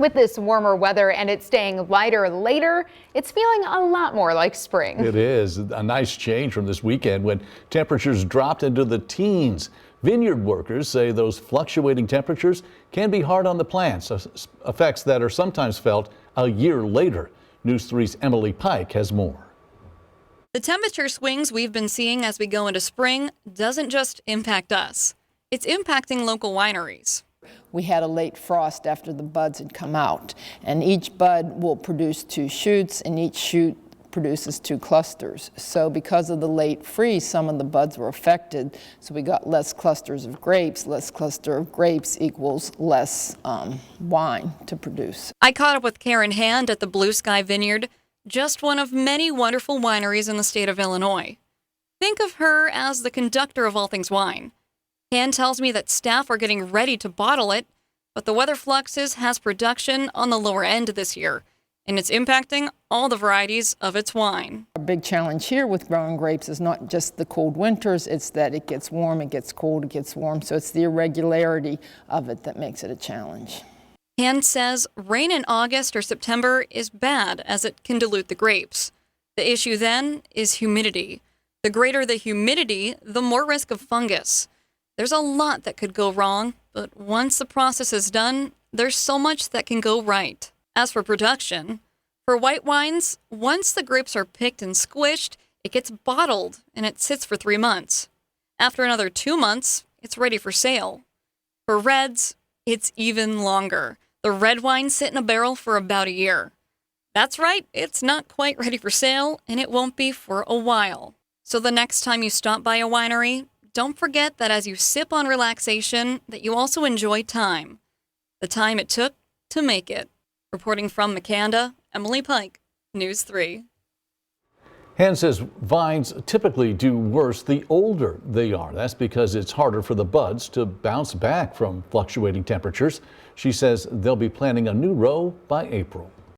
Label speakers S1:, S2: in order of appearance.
S1: With this warmer weather and it staying lighter later, it's feeling a lot more like spring.
S2: It is a nice change from this weekend when temperatures dropped into the teens. Vineyard workers say those fluctuating temperatures can be hard on the plants, effects that are sometimes felt a year later. News 3's Emily Pike has more.
S3: The temperature swings we've been seeing as we go into spring doesn't just impact us. It's impacting local wineries.
S4: We had a late frost after the buds had come out, and each bud will produce 2 shoots, and each shoot produces 2 clusters. So because of the late freeze, some of the buds were affected, so we got less clusters of grapes. Less cluster of grapes equals less wine to produce.
S3: I caught up with Karen Hand at the Blue Sky Vineyard, just one of many wonderful wineries in the state of Illinois. Think of her as the conductor of all things wine. Hand tells me that staff are getting ready to bottle it, but the weather fluxes has production on the lower end this year, and it's impacting all the varieties of its wine.
S4: A big challenge here with growing grapes is not just the cold winters, it's that it gets warm, it gets cold, it gets warm, so it's the irregularity of it that makes it a challenge.
S3: Hand says rain in August or September is bad as it can dilute the grapes. The issue then is humidity. The greater the humidity, the more risk of fungus. There's a lot that could go wrong, but once the process is done, there's so much that can go right. As for production, for white wines, once the grapes are picked and squished, it gets bottled and it sits for 3 months. After another 2 months, it's ready for sale. For reds, it's even longer. The red wines sit in a barrel for about a year. That's right, it's not quite ready for sale, and it won't be for a while. So the next time you stop by a winery, don't forget that as you sip on relaxation, that you also enjoy time. The time it took to make it. Reporting from Makanda, Emily Pike, News 3.
S2: Hand says vines typically do worse the older they are. That's because it's harder for the buds to bounce back from fluctuating temperatures. She says they'll be planting a new row by April.